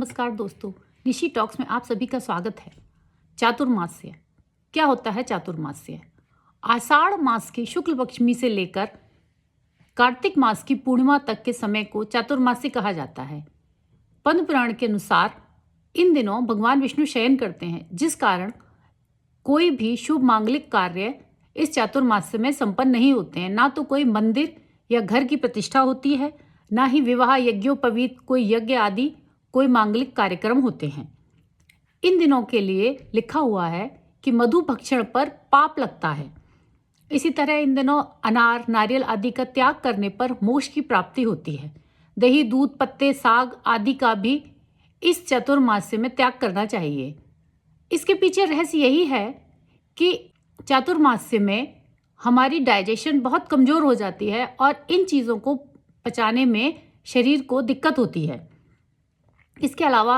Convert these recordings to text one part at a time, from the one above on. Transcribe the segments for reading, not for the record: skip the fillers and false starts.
नमस्कार दोस्तों, निशी टॉक्स में आप सभी का स्वागत है। चातुर्मास्य क्या होता है? चातुर्मास्य आषाढ़ मास की शुक्ल पक्षमी से लेकर कार्तिक मास की पूर्णिमा तक के समय को चातुर्मास्य कहा जाता है। पद्म पुराण के अनुसार इन दिनों भगवान विष्णु शयन करते हैं, जिस कारण कोई भी शुभ मांगलिक कार्य इस चातुर्मास्य में संपन्न नहीं होते हैं। ना तो कोई मंदिर या घर की प्रतिष्ठा होती है, ना ही विवाह यज्ञोपवीत कोई यज्ञ आदि कोई मांगलिक कार्यक्रम होते हैं। इन दिनों के लिए लिखा हुआ है कि मधु भक्षण पर पाप लगता है। इसी तरह इन दिनों अनार, नारियल आदि का त्याग करने पर मोक्ष की प्राप्ति होती है। दही, दूध, पत्ते, साग आदि का भी इस चतुर्मास्य में त्याग करना चाहिए। इसके पीछे रहस्य यही है कि चातुर्मास्य में हमारी डाइजेशन बहुत कमज़ोर हो जाती है और इन चीज़ों को पचाने में शरीर को दिक्कत होती है। इसके अलावा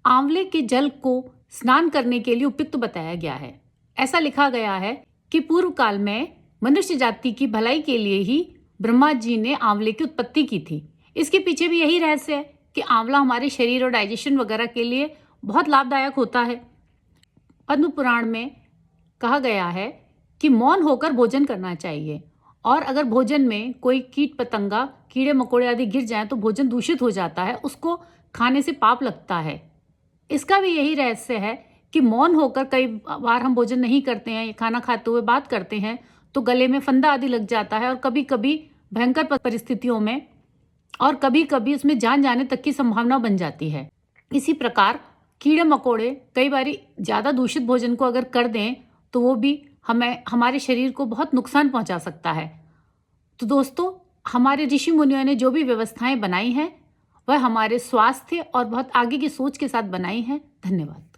आंवले के जल को स्नान करने के लिए उपयुक्त बताया गया है। ऐसा लिखा गया है कि पूर्व काल में मनुष्य जाति की भलाई के लिए ही ब्रह्मा जी ने आंवले की उत्पत्ति की थी। इसके पीछे भी यही रहस्य है कि आंवला हमारे शरीर और डाइजेशन वगैरह के लिए बहुत लाभदायक होता है। पद्म पुराण में कहा गया है कि मौन होकर भोजन करना चाहिए, और अगर भोजन में कोई कीट पतंगा, कीड़े मकोड़े आदि गिर जाएं तो भोजन दूषित हो जाता है, उसको खाने से पाप लगता है। इसका भी यही रहस्य है कि मौन होकर कई बार हम भोजन नहीं करते हैं, खाना खाते हुए बात करते हैं तो गले में फंदा आदि लग जाता है, और कभी कभी भयंकर परिस्थितियों में और कभी कभी उसमें जान जाने तक की संभावना बन जाती है। इसी प्रकार कीड़े मकोड़े कई बार ज़्यादा दूषित भोजन को अगर कर दें तो वो भी हमारे शरीर को बहुत नुकसान पहुंचा सकता है। तो दोस्तों, हमारे ऋषि मुनियों ने जो भी व्यवस्थाएं बनाई हैं वह हमारे स्वास्थ्य और बहुत आगे की सोच के साथ बनाई हैं। धन्यवाद।